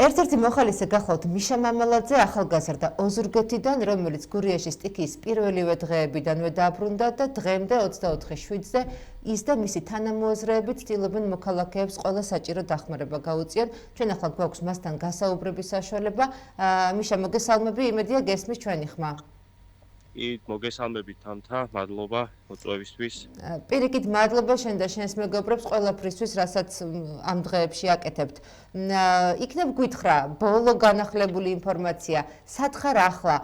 ერთ-ერთი მოხალისე გახლავთ მიშა მამალაძე ახალგაზრდა ოზურგეთიდან, რომელიც გურიაში სტიქიის პირველივე დღეებიდანვე დაბრუნდა და დღემდე 24/7-ზე ის და მისი თანამოაზრეები ცდილობენ მოქალაქეებს ყველა საჭირო დახმარება გაუწიონ. ჩვენ ახლა გვაქვს მასთან გასაუბრების საშუალება. მიშა, მოგესალმები, იმედია გესმის ჩვენი ხმა. მოგესალმებით თამთა, მადლობა მოწვევისთვის. პირიქით მადლობა შენ და შენს მეგობრებს ყველაფრისთვის, რასაც ამ დღეებში აკეთებთ. იქნებ გითხრა, ბოლო განახლებული ინფორმაცია, სათხარ ახლა,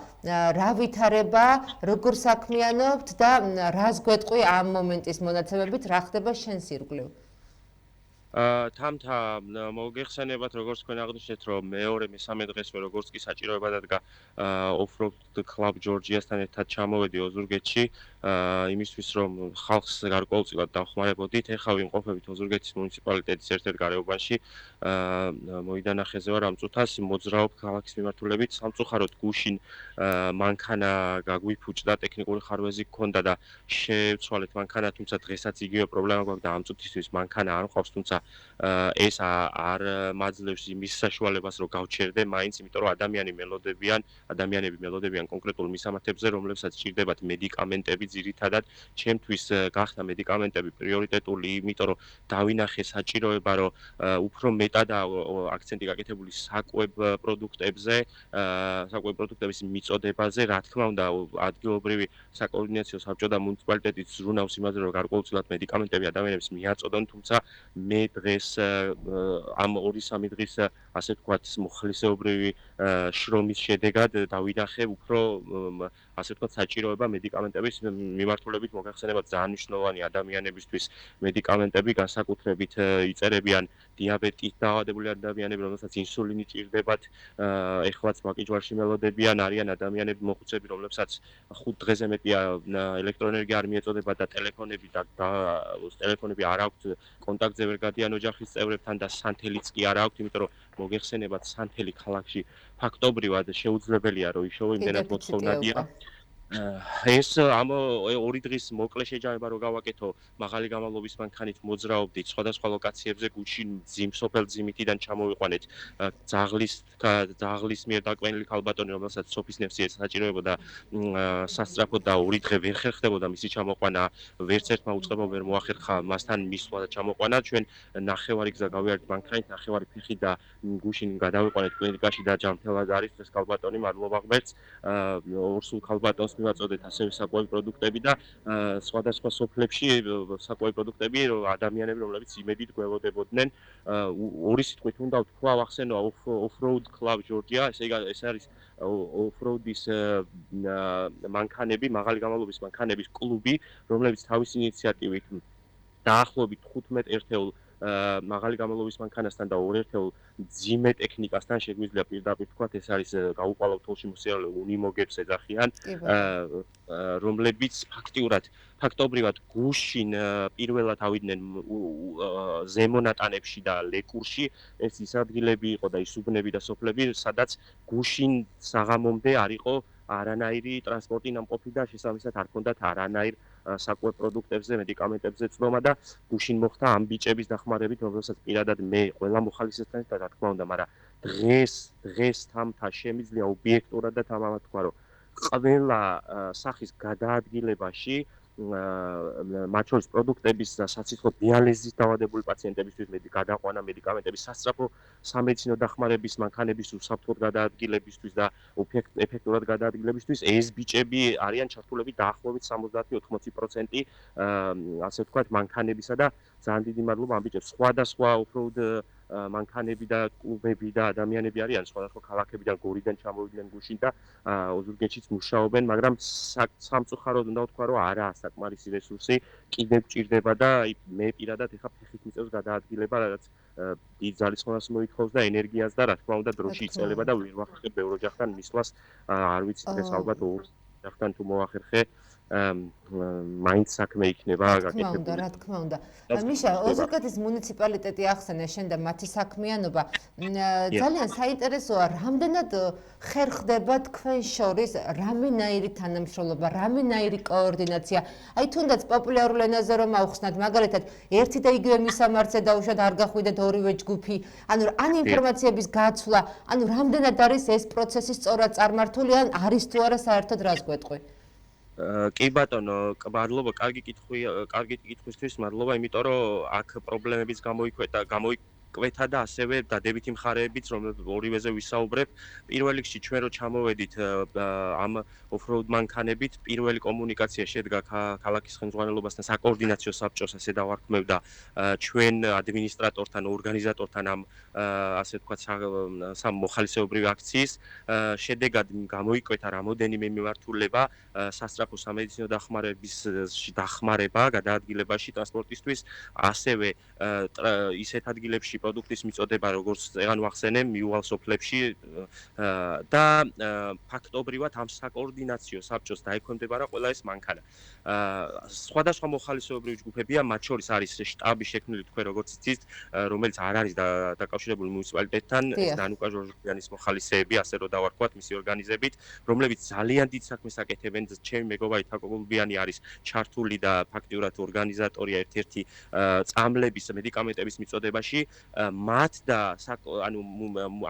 რა ვითარება, როგორ საქმიანობთ და რას გვეტყვი ამ მომენტის მონაცემებით, რა ხდება შენს ირგვლივ? თამთა მოგეხსენებათ, როგორც თქვენ აღნიშნეთ, რომ მეორე-მესამე დღესვე როგორც კი საჭიროება დადგა Off-Road Club Georgia-სთან ერთად ჩამოვედი ოზურგეთში, იმისთვის რომ ხალხს გარკვეულწილად დავხმარებოდით. ეხლა ვიმყოფებით ოზურგეთის მუნიციპალიტეტის ერთ-ერთ გარეუბანში. მოიდანახეზე ვარ ამ წუთას, მოძრაობ ქალაქის მიმართულებით. სამწუხაროდ გუშინ მანქანა გაგვიფუჭდა, ტექნიკური ხარვეზი გქონდა და შევცვალეთ მანქანა, თუმცა დღესაც იგივე პრობლემა გვაქვს და ამ წუთისთვის მანქანა არ მყავს, თუმცა ეს არ მაძლევს იმის საშუალებას, რომ გავჩერდე მაინც, იმიტომ რომ ადამიანები მელოდებიან კონკრეტულ მისამართებზე, რომლებსაც სჭირდებათ მედიკამენტები ძირითადად. ჩემთვის გახდა მედიკამენტები პრიორიტეტული, იმიტომ რომ დავინახე საჭიროება, რომ უფრო მეტად აქცენტი გაკეთებული საკვებ პროდუქტების მიწოდებაზე, რა თქმა უნდა, ადგილობრივი საკოორდინაციო საბჭო და მუნიციპალიტეტიც ზრუნავს იმაზე, რომ გარკვეულწილად მედიკამენტები ადამიანებს მიაწოდონ, თუმცა მე დღეს ამ 2-3 დღის ასე ვთქვათ მოხალისეობრივი შრომის შედეგად დავინახე უფრო ასე ვთქვათ საჭიროება მედიკამენტების მიმართულებით. მოგახსენებათ, ძალიან მნიშვნელოვანი ადამიანებისთვის მედიკამენტები, განსაკუთრებით იწერებიან დიაბეტით დაავადებული ადამიანები, რომელსაც ინსულინი ჭირდებათ, ეხლაც ვაკიჯვარში მელოდებიან, არიან ადამიანები მოხუცები, რომლებსაც 5 დღეზე მეტია ელექტროენერგია არ მიეწოდება და ტელეფონები არ აქვთ, კონტაქტზე ვერ გადიან ოჯახის წევრებთან და სანთელიც კი არ აქვთ, იმიტომ რომ მოგეხსენებათ, სანთელი ქალაქში ფაქტობრივად შეუძლებელია, რომ იშოვო, იმდენად მოთხოვნადია. ეს ამ 2 დღის მოკლე შეჯამება რო გავაკეთო, მაღალი გამავლობის მანქანით მოძრაობდით სხვადასხვა ლოკაციებზე, გუშინ სოფელ ძიმითიდან ჩამოვიყვანეთ ძაღლის მიერ დაკვენილი ქალბატონი, რომელსაც სოფის ნეფსი ესაჭიროებოდა სასწრაფოდ და 2 დღე ვერ ხერხდებოდა მისი ჩამოყვანა, ვერც ერთმა უწყებამ ვერ მოახერხა მასთან მისვლა და ჩამოყვანა. ჩვენ ნახევარი გზა გავიარეთ მანქანით, ნახევარი ფეხი და გუშინ გადავიყვანეთ კლინიკაში და ჯანმრთელად არის ეს ქალბატონი, მადლობა ღმერთს. ორსულ ქალბატონს მივაწოდეთ ასევე საკვები პროდუქტები და სხვადასხვა სოფლებში საკვები პროდუქტები ადამიანები, რომლებიც იმედით გველოდებოდნენ. ორი სიტყვით უნდა ვთქვა, ვახსენო Off-Road Club Georgia, ეს არის Off-Road-ის მანქანები, მაღალი გამავლობის მანქანების კლუბი, რომლებიც თავისი ინიციატივით დაახლოებით 15 ერთეულ მაღალი გამავლობის მანქანასთან და 2 ერთეულ ძიმე ტექნიკასთან შეგვიძლია პირდაპირ ვთქვათ, ეს არის გაუყალავ თოლში მოსიარულე უნიმოგებს ეძახიან, რომლებიც ფაქტობრივად გუშინ პირველად ავიდნენ ზემონატანებში და ლეკურში. ეს ის ადგილები იყო და ის უბნები და სოფლები, სადაც გუშინ საღამომდე არ იყო არანაირი ტრანსპორტი ნამყოფი და შესაბამისად არ ჰქონდათ არანაირ საკვებ პროდუქტებზე, მედიკამენტებზე წვდომა და გუშინ მოხდა ამ ბიჭების დახმარებით, რომელსაც პირადად მე ყველა მოხალისესთან და რა თქმა უნდა, მაგრამ დღეს თამთა შემიძლია ობიექტურად და თამამად თქვა, რომ ყველა სახის გადაადგილებაში მათ შორის პროდუქტების და საციცხვო დიალიზით დაავადებული პაციენტებისთვის გადაყვანა მედიკამენტების სასწრაფო სამედიცინო დახმარების მანქანების უსაფრთხოდ გადაადგილებისთვის და ეფექტურად გადაადგილებისთვის ეს ბიჭები არიან ჩართულები დაახლოებით 70-80% ასე ვთქვათ მანქანებისა და ძალიან დიდი მადლობა ამ ბიჭებს. სხვადასხვა Off-Road მანქანები და კლუბები და ადამიანები არიან სხვადასხვა ქალაქებიდან, გორიდან ჩამოვიდნენ გუშინ და ოზურგეთშიც მუშაობენ, მაგრამ სამწუხაროდ უნდა ვთქვა, რომ არაა საკმარისი რესურსი, კიდევ ჭირდება და მე პირადად ეხა ფეხით მიწევს გადაადგილება, რაც დიდ ძალისხმევას მოითხოვს და ენერგიას და რა თქმა უნდა დროში იწელება და ვერ ვახერხებ ბევრ ოჯახთან მისვლას, არ ვიცი დღეს ალბათ ორ ოჯახთან თუ მოახერხე მაინც საქმე იქნება გაკეთებული. რა თქმა უნდა. მიშა, ოზურგეთის მუნიციპალიტეტი ახსენე შენ და მათი საქმიანობა ძალიან საინტერესოა, რამდენად ხერხდება თქვენ შორის რამენაირი თანამშრომლობა, რამენაირი კოორდინაცია. აი თუნდაც პოპულარულ ენაზე რომ ავხსნათ, მაგალითად, ერთი და იგივე მისამართზე დაუშვათ არ გახვიდეთ ორივე ჯგუფი, ან ინფორმაციების გაცვლა, ანუ რამდენად არის ეს პროცესი სწორად წარმართული, ან არის თუ არა საერთოდ რას გვეტყვი? კი ბატონო, მადლობა, კარგი კითხვისთვის, მადლობა, იმიტომ რომ აქ პრობლემებიც გამოიკვეთა და ასევე დადებითი მხარეებიც, რომ ორივეზე ვისაუბრებ. პირველ რიგში ჩვენ რო ჩამოვედით ამ ოფროუდ მანქანებით, პირველი კომუნიკაცია შედგა ქალაქის ხელმძღვანელობასთან, საკოორდინაციო საბჭოს, ასე დავარქმევდა ჩვენ ადმინისტრატორთან, ორგანიზატორთან ამ ასე ვთქვათ სამ მოხალისეობრივი აქციის. შედეგად გამოიკვეთა რამოდენიმე მიმართულება სასწრაფო სამედიცინო დახმარება გადაადგილებაში ტრანსპორტისთვის, ასევე ისეთ ადგილებში პროდუქტის მიწოდება, როგორც წეგან ვახსენე, მიუვალ სოფლებში და ფაქტობრივად ამ საკოორდინაციო საბჭოს დაექვემდებარა ყველა ეს მანქანა. სხვადასხვა მოხალისეობრივი ჯგუფებია, მათ შორის არის შტაბი შექმნილი თქვენ როგორც იცით, რომელიც არ არის დაკავშირებული მუნიციპალიტეტთან, ეს დანუკა ჟორჟიანის მოხალისეები, ასე რომ დავარქვათ მისი ორგანიზებით, რომლებიც ძალიან დიდ საქმეს აკეთებენ. ჩემი მეგობარი თაკობულბიანი არის ჩართული და ფაქტიურად ორგანიზატორია ერთ-ერთი წამლების მედიკამენტების მიწოდებაში. მათ და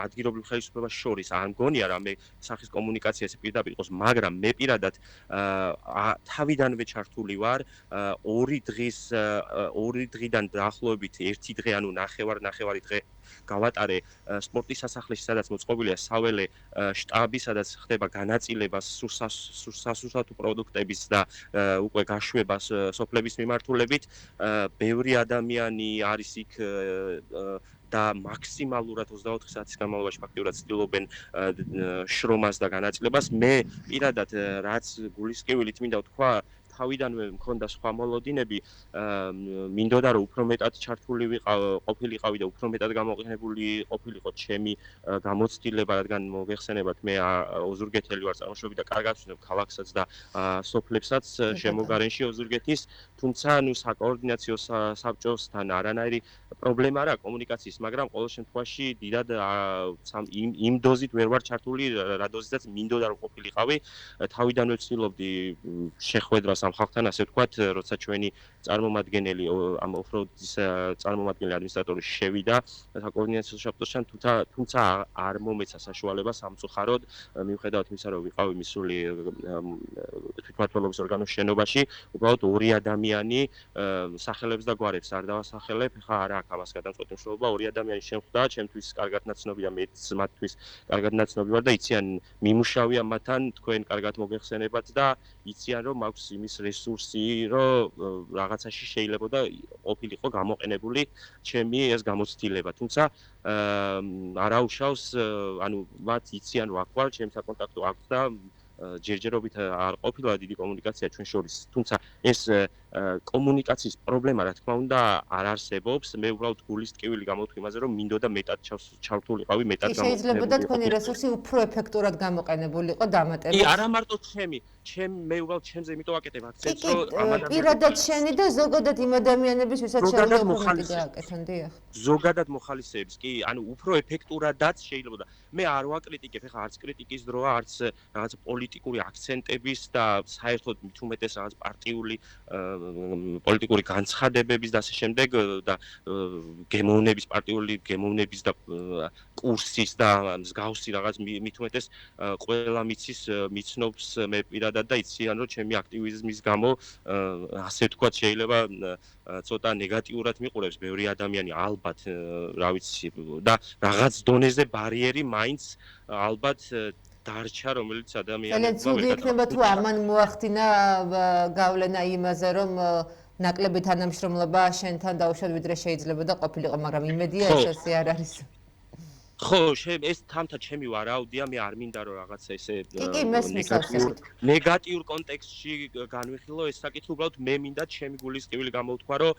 ადგილობრივ ხელისუფლებას შორის არ მგონია რამე სახის კომუნიკაცია ეს პირდაპირ იყოს, მაგრამ მე პირადად თავიდანვე ჩართული ვარ. ორი დღიდან დაახლოებით ერთი დღე, ანუ ნახევარი დღე გავატარე სპორტის სასახლეში, სადაც მოწყობილია საველე შტაბი, სადაც ხდება განაწილება სასურსათო პროდუქტების და უკვე გაშვება სოფლების მიმართულებით. ბევრი ადამიანი არის იქ და მაქსიმალურად 24 საათის განმავლობაში ფაქტიურად ცდილობენ შრომას და განაწილებას. მე პირადად რაც გულისკევილით მინდა ვთქვა, თავიდანვე მქონდა სხვა მოლოდინები, მინდოდა რომ უფრო მეტად ჩართული ყოფილიყავი და უფრო მეტად გამოყენებული ყოფილიყო ჩემი გამოცდილება, რადგან მოგეხსენებათ, მე ოზურგეთელი ვარ წარმოშობით და კარგად ვცნობ ქალაქსაც და სოფლებსაც შემოგარენში ოზურგეთის, თუმცა საკოორდინაციო საბჭოსთან არანაირი პრობლემა არა კომუნიკაციის, მაგრამ ყოველ შემთხვევაში დიდად იმ დოზით ვერ ვარ ჩართული, რა დოზითაც მინდოდა რომ ყოფილიყავი. თავიდანვე ვცდილობდი შეხვედრას ამ ხალხთან, ასე ვთქვათ, როცა ჩვენი წარმომადგენელი ამ ოფროუდის წარმომადგენელი ადმინისტრატორი შევიდა საკოორდინაციო საბჭოსთან, თუმცა არ მომეცა საშუალება სამწუხაროდ, მიუხედავად იმისა, რომ ვიყავი მისული თვითმმართველობის ორგანოს შენობაში, უბრალოდ ორი ადამიანი სახელებს და გვარებს არ დავასახელებ, ხა არა აქვს ამას გადამწყვეტი მნიშვნელობა, ორი ადამიანი შემხვდა, ჩემთვის კარგად ნაცნობია, მეც მათთვის კარგად ნაცნობი ვარ და იციან მიმუშავია მათთან, თქვენ კარგად მოგეხსენებათ და იციან რომ აქვს იმის რესურსი, რომ რაღაცაში შეიძლება და ყოფილიყო გამოყენებული ჩემი ეს გამოცდილება. თუმცა არაუშავს, ანუ მათ იციან რომ აქ ვარ, ჩემს საკონტაქტო აქვს და ჯერჯერობით არ ყოფილა დიდი კომუნიკაცია ჩვენ შორის. თუმცა ეს კომუნიკაციის პრობლემა, რა თქმა უნდა, არ არსებობს. მე უბრალოდ გულის ტკივილი გამოვთქვი იმაზე, რომ მინდოდა მეტად ჩართულიყავი, მეტად გამოყენებული. შეიძლება თქვენი რესურსი უფრო ეფექტურად გამოყენებულიყო დამატებით. კი, არა მარტო მე უბრალოდ ჩემზე იმიტომ ვაკეთებ აქცენტს, რომ ამ ადამიანებს პირადად შენი და ზოგადად იმ ადამიანების, ვისაც შეიძლება გააკეთონ, დიახ. ზოგადად მოხალისეებს, კი, ანუ უფრო ეფექტურადაც შეიძლება. მე არ ვაკრიტიკებ, ეხლა არც კრიტიკის დროა, არც რაღაც პოლიტიკური აქცენტების და საერთოდ მით უმეტეს რაღაც პოლიტიკური განცხადებების და ასე შემდეგ და პარტიული გემოვნების და კურსის და მსგავსი რაღაც მით უმეტეს ყველა მიცნობს მე პირადად და იციან რომ ჩემი აქტივიზმის გამო ასე ვთქვათ შეიძლება ცოტა ნეგატიურად მიყურებს ბევრი ადამიანი ალბათ რა ვიცი და რაღაც დონეზე ბარიერი მაინც ალბათ დარჩა რომელიც ადამიანებს ძალიან ცუდი იქნება თუ ამან მოახდინა გავლენა იმაზე რომ ნაკლები თანამშრომლობა შენთან დაუშვათ ვიდრე შეიძლება და ყოფილიყო, მაგრამ იმედია ეს ასე არ არის. ხო, ეს თამთა ჩემი ვარაუდია, მე არ მინდა რომ რაღაცა ესე კი, მესმის ასეთ. ნეგატიურ კონტექსტში განვიხილო ეს საკითხი, უბრალოდ მე მინდა ჩემი გულის ყივილი გამოვთქვა, რომ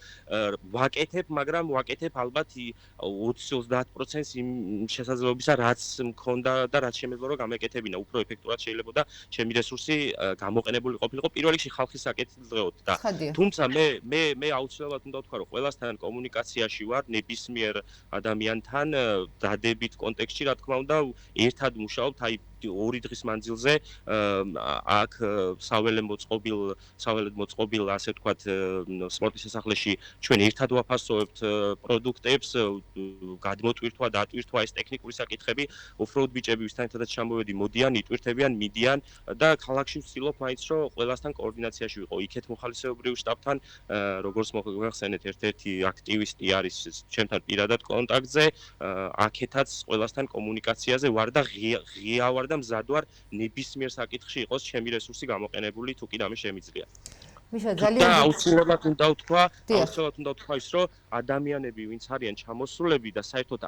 ვაკეთებ, მაგრამ ვაკეთებ ალბათ 20-30%-ს იმ შესაძლებლობისა, რაც მქონდა და რაც შემეძლო რომ გამეკეთებინა, უფრო ეფექტურად შეიძლებოდა ჩემი რესურსი გამოყენებული ყოფილიყო პირველ რიგში ხალხის საკეთილდღეოდ და თუმცა მე აუცილებლად უნდა ვთქვა, რომ ყველასთან კომუნიკაციაში ვარ, ნებისმიერ ადამიანთან დადებით კონტექსტში, რა თქმა უნდა, ერთად მუშაობთ, აი 2 დღის მანძილზე აქ საველე მოწყობილ, ასე ვთქვათ, სპორტის სასახლეში ჩვენ ერთად ვაფასოვებთ პროდუქტებს, გადმოტვირთვა, დატვირთვა ეს ტექნიკური საკითხები, ოფროუდ ბიჭები ვისთანაც ჩამოვედი, მოდიან, იტვირთებიან, მიდიან და ქალაქში ვცდილობ მაინც რომ ყველასთან კოორდინაციაში ვიყო. იქეთ მოხალისეობრივ შტაბთან, როგორც მოხსენეთ, ერთ-ერთი აქტივისტი არის ჩემთან პირადად კონტაქტზე, აქეთაც ყველასთან კომუნიკაციაზე ვარ და ღია ვარ და მზად ვარ ნებისმიერ საკითხში იყოს ჩემი რესურსი გამოყენებული, თუ კი რამე შემიძლია. მიშა ძალიან აუცილებლად უნდა ვთქვა ის, რომ ადამიანები, ვინც არიან ჩამოსულები და საერთოდ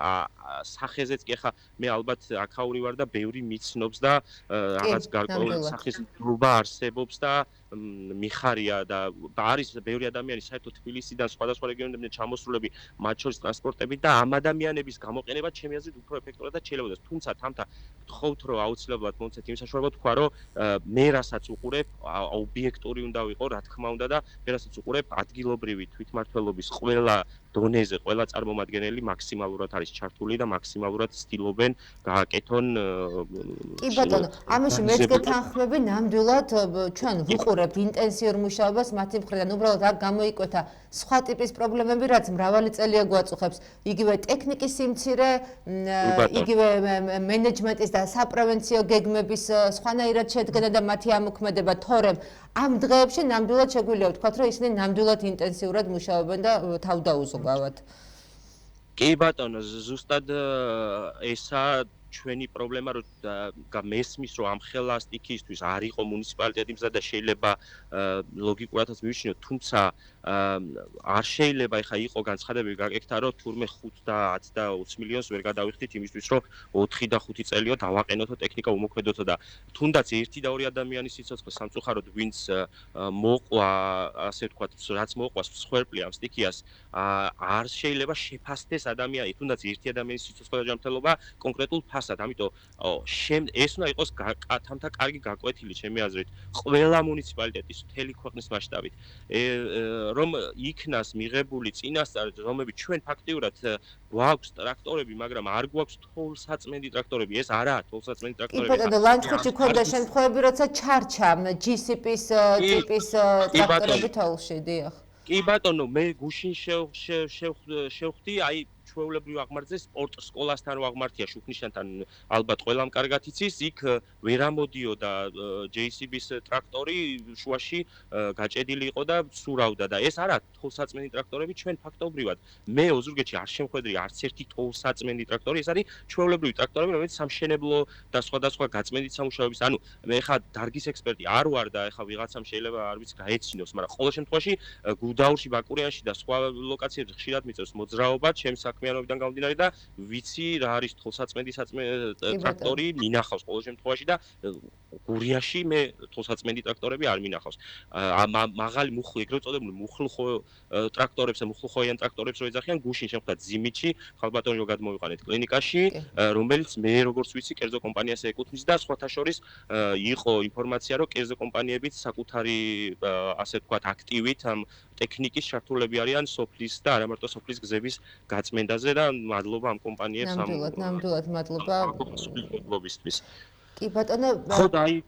სახეზეც კი ახლა მე ალბათ აქაური ვარ და ბევრი მიცნობს და რაღაც გარკვეული სახის გრუპა არსებობს და მიხარია და არის ბევრი ადამიანი საერთოდ თბილისიდან სხვადასხვა რეგიონებიდან ჩამოსულები, მათ შორის ტრანსპორტებით და ამ ადამიანების გამოყენება ჩემი აზრით უფრო ეფექტურადაც შეიძლება. თუმცა თამთა გთხოვთ, რომ აუცილებლად მომცეთ იმ საშუალებას თქვა, რომ მე რასაც უყურებ, ობიექტური უნდა ვიყო, რა თქმა უნდა და მე რასაც უყურებ, ადგილობრივი თვითმმართველობის ყველა დონეზე, ყველა წარმომადგენელი მაქსიმალურად არის ჩართული და მაქსიმალურად ცდილობენ გააკეთონ. კი ბატონო, ამაში მეც გეთანხმები, ნამდვილად ჩვენ ვუყურებთ ინტენსიურ მუშაობას მათი მხრიდან, უბრალოდ აქ გამოიკვეთა სხვა ტიპის პრობლემები, რაც მრავალი წელია გვაწუხებს. იგივე ტექნიკის სიმცირე, იგივე მენეჯმენტის და საპრევენციო გეგმების სხვანაირად შედგენა და მათი ამოქმედება, თორემ ამ დღეებში ნამდვილად შეგვიძლია ვთქვათ, რომ ისინი ნამდვილად ინტენსიურად მუშაობენ და თავდაუზოგავად. კი ბატონო, ზუსტად ესაა ჩვენი პრობლემა, რომ მესმის, რომ ამ ხელა სტიქისთვის არ იყო მუნიციპალიტეტი მზად და შეიძლება ლოგიკურადაც მივიჩინოთ, თუმცა არ შეიძლება ეხა იყო განცხადებები გაკეთდა, რომ თურმე 5 და 10 და 20 მილიონს ვერ გადავიხდით იმისთვის, რომ 4 და 5 წელიო დავაყენოთო ტექნიკა უმოქმედოთო და თუნდაც 1 და 2 ადამიანის სიცოცხლე სამწუხაროდ ვინც მოყვა, ასე ვთქვათ, რაც მოყვა სხერფლი ამ სტიქიას, არ შეიძლება შეფასდეს ადამიანი, თუნდაც 1 ადამიანის სიცოცხლე და ჯანმრთელობა კონკრეტულ ფასად, ამიტომ ეს უნდა იყოს თამთა კარგი გაკვეთილი ჩემი აზრით ყველა მუნიციპალიტეტის მთელი ქვეყნის მასშტაბით. რომ იქნას მიღებული წინასწარი, რომლებიც ჩვენ ფაქტიურად გვაქვს ტრაქტორები, მაგრამ არ გვაქვს თოვლსაწმენდი ტრაქტორები. ეს არაა თოვლსაწმენდი ტრაქტორები. კი ბატონო, ლანჩხუთში ქონდა შემთხვევები, როცა ჩარჩა GCP-ის ტიპის ტრაქტორები თოვლში, დიახ. კი ბატონო, მე გუშინ შევხვდი, აი ჩვეულებრივ აღმართზე სპორტ სკოლასთან ვაღმართია შუქნიშანთან ალბათ ყველამ კარგად იცის, იქ ვერ ამოდიოდა JCB-ის ტრაქტორი, შუაში გაჭედილი იყო და სურავდა და ეს არა თოვლსაწმენდი ტრაქტორები, ჩვენ ფაქტობრივად მე ოზურგეთში არ შემხვედრი არც ერთი თოვლსაწმენდი ტრაქტორი, ეს არის ჩვეულებრივი ტრაქტორები, რომელიც სამშენებლო და სხვადასხვა გაწმენდით სამუშაოების, ანუ მე ხა დარგის ექსპერტი არ ვარ და ეხა ვიღაცამ შეიძლება არ ვიცი გაეცინოს, მაგრამ ყოველ შემთხვევაში გუდაურში, ბაკურიანში და სხვა ლოკაციებში ხშირად მიწევს მოძრაობა, ჩემს საქმიანობიდან გამომდინარე და ვიცი რა არის თოვლსაწმენდი ტრაქტორი, მინახავს ყოველ შემთხვევაში და გურიაში მე თოვლსაწმენდი ტრაქტორები არ მინახავს. მაღალი მუხლი, ეგრეთ წოდებული მუხლხო ტრაქტორებს და მუხლხოიან ტრაქტორებს რო ეძახიან, გუშინ შემხვდა ძიმითში, ხალბატონო გადმოვიყანეთ კლინიკაში, რომელიც მე როგორც ვიცი, კერძო კომპანიას ეკუთვნის და სხვათა შორის იყო ინფორმაცია, რომ კერძო კომპანიებიც საკუთარი, ასე ვთქვათ, აქტივით ამ ტექნიკის ჩართულები არიან სოფლის და არა მარტო სოფლის გზების გაწმენდაზე და მადლობა ამ კომპანიებს ამ ნამდვილად მადლობა მადლობისთვის. კი ბატონო, ხო და აი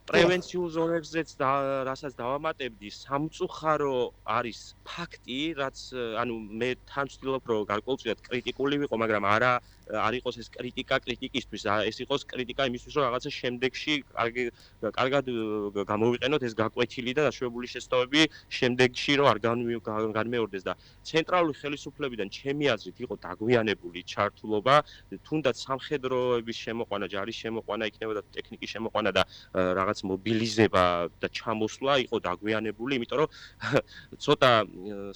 პრევენციულ ზონებზეც და რასაც დავამატებდი, სამწუხარო არის ფაქტი, რაც ანუ მე თან ვცდილობ რომ გარკვეულწილად კრიტიკული ვიყო, მაგრამ არა არ იყოს ეს კრიტიკა კრიტიკისთვის, ეს იყოს კრიტიკა იმისთვის, რომ რაღაცა შემდეგში კარგად გამოვიყენოთ ეს გაკვეთილი და დაშვებული შეცდომები შემდეგში რომ არ განმეორდეს და ცენტრალური ხელისუფლებიდან ჩემი აზრით იყო დაგვიანებული ჩართულობა, თუნდაც სამხედროების შემოყვანა, ჯარის შემოყვანა იქნება და ტექნიკის შემოყვანა და რაღაც მობილიზება და ჩამოსვლა იყო დაგვიანებული, იმიტომ რომ ცოტა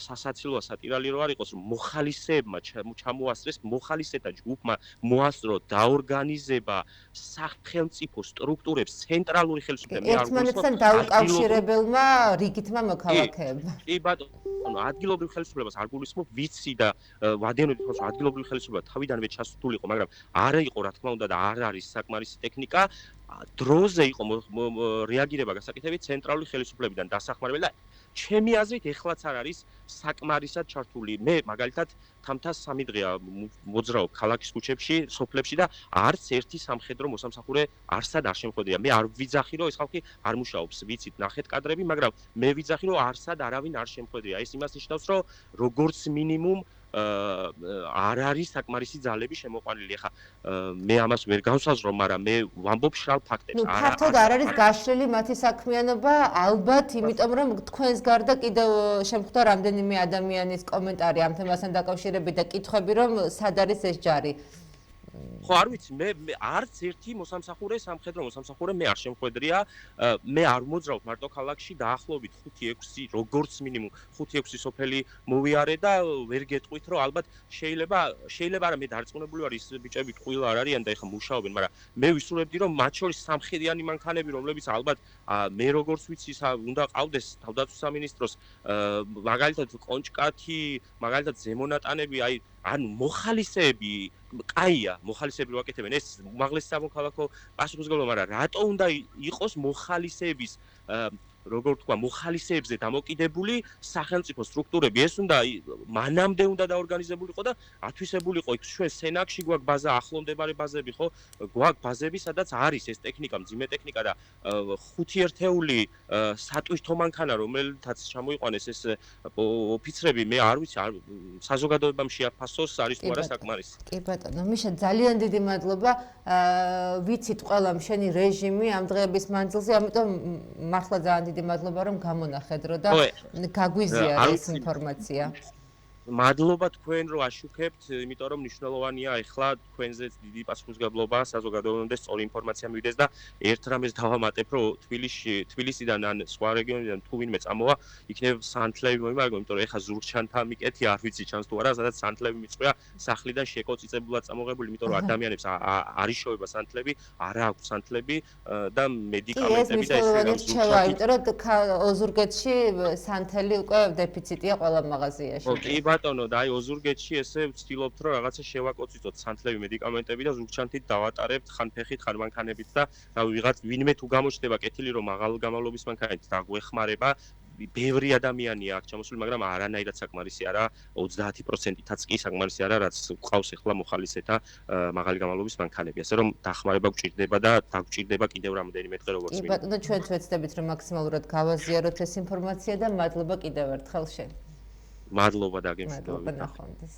სასაცილოა სატირალი რო არ იყოს, რომ მოხალისეებმა ჩამოასწრეს მოხალისეთა ჯგუფი ხელისუფლებამ მოასწრო დაორგანიზება სახელმწიფო სტრუქტურებს ცენტრალური ხელისუფლება ერთმანეთთან დაუკავშირებელმა რიგითმა მოქალაქეებმა. კი ბატონო, ადგილობრივ ხელისუფლებას არ გულისხმობ, ვიცი და ვადევნებთ ხოლმე რომ ადგილობრივ ხელისუფლება თავიდანვე ჩასულიყო, მაგრამ არ იყო რა თქმა უნდა და არ არის საკმარისი ტექნიკა. დროზე იყო რეაგირება გასაკეთებელი ცენტრალური ხელისუფლებიდან დასახმარებელი და ჩემი აზრით ეხლაც არ არის საკმარისად ჩართული. მე მაგალითად თამთა 3 დღეა მოძრაობ ქალაქის ქუჩებში, სოფლებში და არც ერთი სამხედრო მოსამსახურე არსად არ შემოხვედრია. მე არ ვიძახი რომ ეს ხალხი არ მუშაობს, ვიცით, ნახეთ კადრები, მაგრამ მე ვიძახი რომ არსად არავინ არ შემოხვედრია. ეს იმას ნიშნავს, რომ როგორც მინიმუმ არ არის საკმარისი ძალები შემოყვანილი. ახლა მე ამას ვერ გავსაზრდო, მაგრამ მე ვამბობ შრალ ფაქტებს. ფართოდ არ არის გაშლილი მათი საქმიანობა, ალბათ, იმიტომ რომ თქვენს გარდა კიდევ შემხვდა რამდენიმე ადამიანის კომენტარი ამ თემასთან დაკავშირებით და კითხვები, რომ სად არის ეს ჯარი. ხო არ ვიცი მე არც ერთი მოსამსახურე სამხედრო მოსამსახურე მე არ შემოხვედრია მე არ მოძრავ მარტო ქალაქში დაახლოებით 5-6 როგორც მინიმუმ 5-6 სოფელი მოვიარე და ვერ გეტყვით რომ ალბათ შეიძლება არა მე დარწმუნებული ვარ ის ბიჭები ტყუილ არ არიან და ეხა მუშაობენ მაგრამ მე ვისურვებდი რომ მათ შორის სამხედრიანი მანქანები რომლებიც ალბათ მე როგორც ვიცი უნდა ყავდეს თავდაცვის სამინისტროს მაგალითად კონჭკათი მაგალითად ზემონატანები აი ანუ მოხალისეები კაია მოხალისეები ვაკეთებენ ეს უმაღლესი სამოქალაქო პასუხისმგებლობა მაგრამ რატო უნდა იყოს მოხალისეების როგორ თქვა მოხალისეებზე დამოკიდებული სახელმწიფო სტრუქტურები ეს უნდა მანამდე უნდა დაორგანიზებულიყო და ათვისებულიყო იქ ჩვენ სენაკში გვაქვს ბაზა ახლო მდებარე ბაზები ხო გვაქვს ბაზები სადაც არის ეს ტექნიკა მძიმე ტექნიკა და 5 ერთეული სატვირთო მანქანა რომელთაც ჩამოიყვანეს ეს ოფიცრები მე არ ვიცი საზოგადოებამ შეაფასოს არის თუ არა საკმარისი კი ბატონო მიშა ძალიან დიდი მადლობა ვიცით ყველამ შენი რეჟიმი ამ დღეების მანძილზე ამიტომ მართლა ძალიან დიდი მადლობა რომ გამონახეთ რო და გაგვიზიარა ეს ინფორმაცია მადლობა თქვენ რომ აშუქებთ იმიტომ რომ მნიშვნელოვანია ეხლა თქვენზე დიდი პასუხისმგებლობა საზოგადოებამდე სწორი ინფორმაცია მივიდეს და ერთ რამეს დავამატებ რომ თბილისიდან ან სხვა რეგიონიდან თუ ვინმე წამოვა იქნებ სანთლები მოიმარგო იმიტომ რომ ეხლა ზურგჩანთა მიკეთი არ ვიცი ჩანს თუ არა სადაც სანთლები მიწვია სახლიდან შეკოწიწებულად წამოღებული იმიტომ რომ ადამიანებს არ იშოვება სანთლები არა აქვს სანთლები და მედიკამენტები და ეს იმიტომ რომ ოზურგეთში სანთელი უკვე დეფიციტია ყველა მაღაზიაში ბატონო და აი ოზურგეთში ესე ვცდილობთ რომ რაღაცა შევაკოციცოთ სანთლები მედიკამენტები და ზურგჩანთით დავატარებთ ხან ფეხით ხან მანქანებით და ვიღაც ვინმე თუ გამოჩნდება კეთილი რომ მაღალ გამავლობის მანქანით დაგვეხმარება ბევრი ადამიანია აქ ჩამოსული მაგრამ არანაირად საკმარისი არა 30%-იც კი საკმარისი არა რაც ყავს ახლა მოხალისეთა მაღალი გამავლობის მანქანები ასე რომ დახმარება გვჭირდება და დაგჭირდება კიდევ რამდენიმე დღე როგორც მინდა. კი ბატონო ჩვენც ვეცდებით რომ მაქსიმალურად გავაზიაროთ ეს ინფორმაცია და მადლობა კიდევ ერთხელ შენ. მადლობა და გემშვიდობებით. მადლობა ნახვამდის.